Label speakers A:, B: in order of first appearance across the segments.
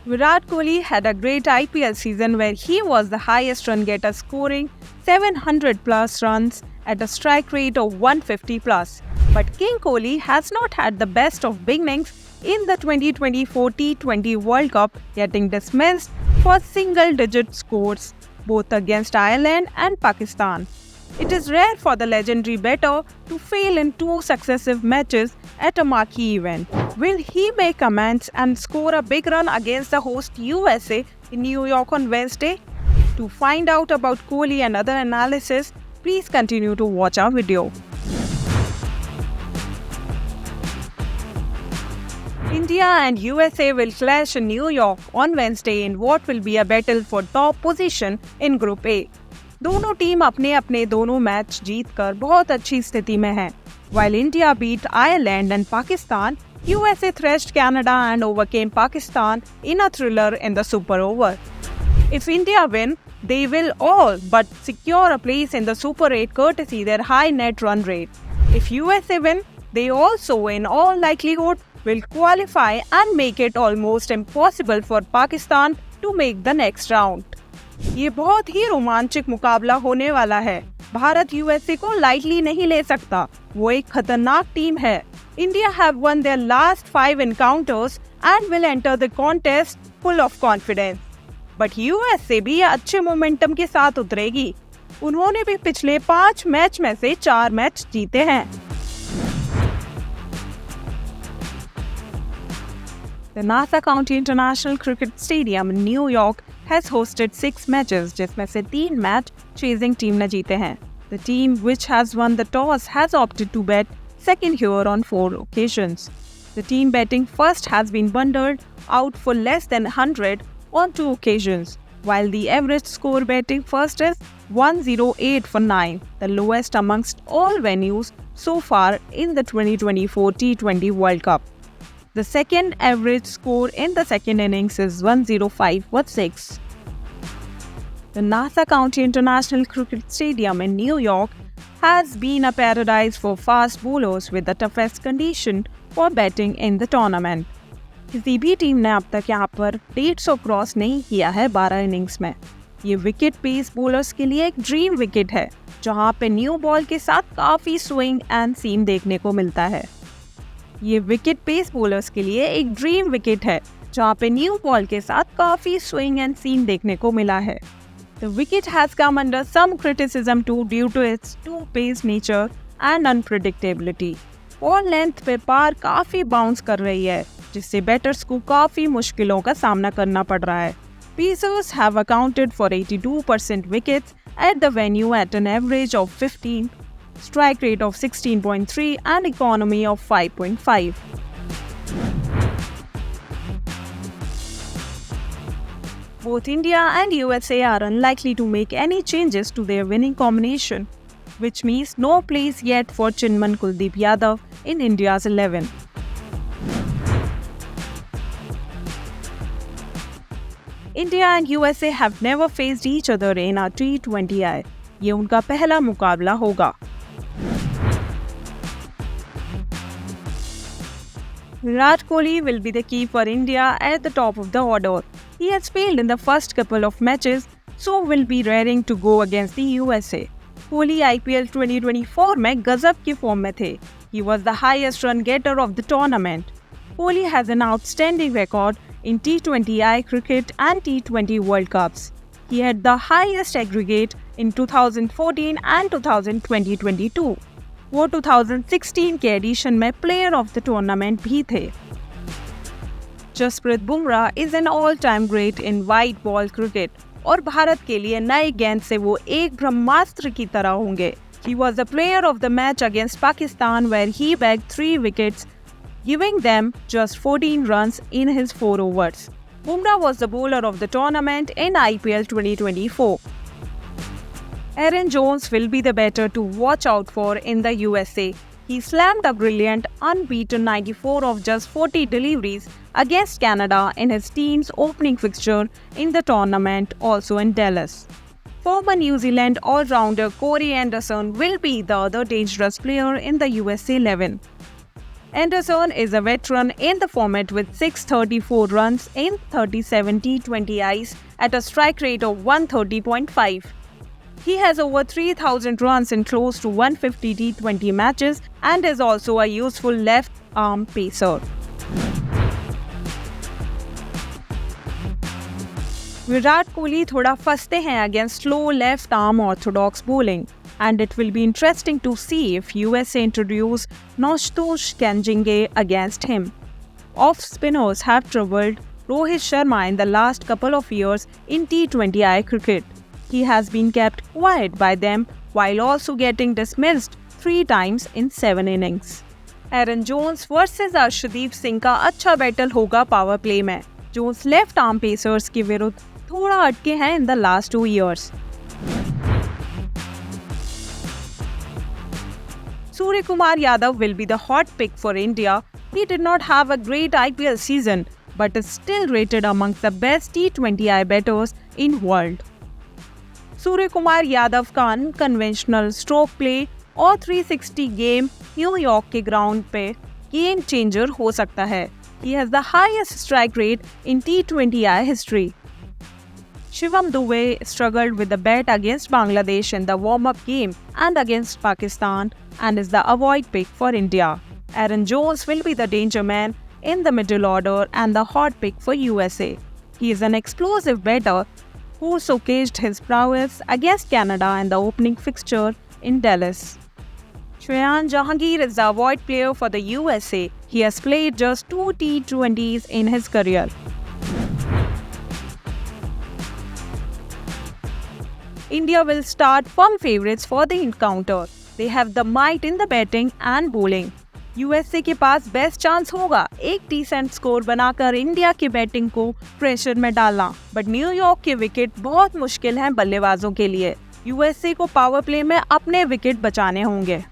A: Virat Kohli had a great IPL season where he was the highest run getter, scoring 700 plus runs at a strike rate of 150 plus. But King Kohli has not had the best of beginnings in the 2024 T20 World Cup, getting dismissed for single-digit scores both against Ireland and Pakistan. It is rare for the legendary batter to fail in two successive matches at a marquee event. Will he make amends and score a big run against the host USA in New York on Wednesday? To find out about Kohli and other analysis, please continue to watch our video. India and USA will clash in New York on Wednesday in what will be a battle for top position in Group A. दोनों team अपने अपने दोनों match जीतकर बहुत अच्छी स्थिति में हैं. While India beat Ireland and Pakistan, USA thrashed Canada and overcame Pakistan in a thriller in the Super Over. If India win, they will all but secure a place in the Super 8 courtesy their high net run rate. If USA win, they also in all likelihood will qualify and make it almost impossible for Pakistan to make the next round. ये बहुत ही रोमांचक मुकाबला होने वाला है. Bharat USA को lightly नहीं ले सकता. वो एक खतरनाक टीम है. India have won their last 5 encounters and will enter the contest full of confidence. But USA भी अच्छे मोमेंटम के साथ उतरेगी. उन्होंने भी पिछले 5 मैच में से 4 मैच जीते हैं. The Nassau County International Cricket Stadium in New York has hosted 6 matches, जिसमें से 3 मैच चेजिंग टीम ने जीते हैं. The team which has won the toss has opted to bat second here on 4 occasions. The team batting first has been bundled out for less than 100 on 2 occasions, while the average score batting first is 108 for 9, the lowest amongst all venues so far in the 2024 T20 World Cup. The second average score in the second innings is 105 for 6. The Nassau County International Cricket Stadium in New York has been a paradise for fast bowlers with the toughest condition for batting in the tournament. किसी भी team ने अब तक यहाँ पर 150 cross नहीं किया है 12 इनिंग्स में. ये विकेट पेस बॉलर्स के लिए एक ड्रीम विकेट है, जहाँ पे न्यू बॉल के साथ काफ़ी स्विंग एंड सीम देखने को मिलता है. ये विकेट पेस बॉलर्स के लिए एक ड्रीम विकेट है, जहाँ पे न्यू बॉल के साथ काफ़ी स्विंग एंड सीम देखने को मिला है. The wicket has come under some criticism too due to its two-pace nature and unpredictability. Ball length पे पार काफ़ी बाउंस कर रही है, जिससे बैटर्स को काफ़ी मुश्किलों का सामना करना पड़ रहा है. Pacers have accounted for 82% wickets at the venue at an average of 15, strike rate of 16.3 and economy of 5.5. Both India and USA are unlikely to make any changes to their winning combination, which means no place yet for Chinman Kuldeep Yadav in India's 11. India and USA have never faced each other in a T20I. ये उनका पहला मुकाबला होगा. Virat Kohli will be the key for India at the top of the order. He has failed in the first couple of matches, so will be raring to go against the USA. Kohli IPL 2024 में गजब की form में थे. He was the highest run getter of the tournament. Kohli has an outstanding record in T20I cricket and T20 World Cups. He had the highest aggregate in 2014 and 2022. वो 2016 के addition में player of the tournament भी थे. Jasprit Bumrah is an all time great in white ball cricket और भारत के लिए नए गेंद से वो एक ब्रह्मास्त्र की तरह होंगे. He was the player of the match against Pakistan where he bagged 3 wickets, giving them just 14 runs in his 4 overs. Bumrah was the bowler of the tournament in IPL 2024. Aaron Jones will be the batter to watch out for in the USA. He slammed a brilliant, unbeaten 94 of just 40 deliveries against Canada in his team's opening fixture in the tournament, also in Dallas. Former New Zealand all-rounder Corey Anderson will be the other dangerous player in the USA 11. Anderson is a veteran in the format with 634 runs in 37 T20Is at a strike rate of 130.5. He has over 3,000 runs in close to 150 T20 matches and is also a useful left-arm pacer. Virat Kohli थोड़ा फंसते हैं against slow left-arm orthodox bowling, and it will be interesting to see if USA introduce Noshtosh Khanjinge against him. Off-spinners have troubled Rohit Sharma in the last couple of years in T20I cricket. He has been kept quiet by them while also getting dismissed 3 times in 7 innings. Aaron Jones versus Arshdeep Singh का अच्छा battle होगा power play में. Jones left arm pacers के विरुद्ध थोड़ा अटके हैं in the last 2 years. Surya Kumar Yadav will be the hot pick for India. He did not have a great IPL season, but is still rated amongst the best T20I batters in world. Surya Kumar Yadav का unconventional stroke play और 360 game New York के ground पे game changer हो सकता है. He has the highest strike rate in T20I history. Shivam Dube struggled with the bat against Bangladesh in the warm-up game and against Pakistan and is the avoid pick for India. Aaron Jones will be the danger man in the middle order and the hot pick for USA. He is an explosive batter who showcased his prowess against Canada in the opening fixture in Dallas. Shreyan Jahangir is the avoid player for the USA. He has played just 2 T20s in his career. India will start firm favourites for the encounter. They have the might in the batting and bowling. USA के पास best chance होगा एक decent score बनाकर India की batting को pressure में डालना, but New York के wicket बहुत मुश्किल हैं बल्लेबाजों के लिए. USA को पावर प्ले में अपने विकेट बचाने होंगे.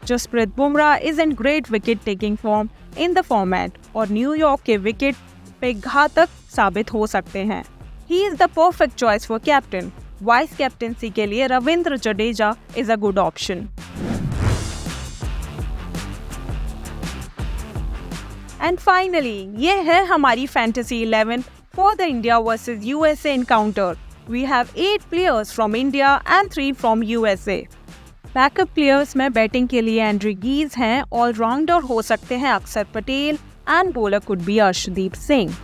A: Jasprit Bumrah is in great wicket taking form in the format और न्यूयॉर्क के विकेट पे घातक साबित हो सकते हैं. He is the perfect choice for captain. Vice captaincy के लिए Ravindra Jadeja is a good option. And finally ये है हमारी fantasy 11 for the India versus USA encounter. We have 8 players from India and 3 from USA. Backup players में batting के लिए Andriy गीज हैं, allrounder हो सकते हैं अक्षर Patel and bowler could be Arshdeep Singh.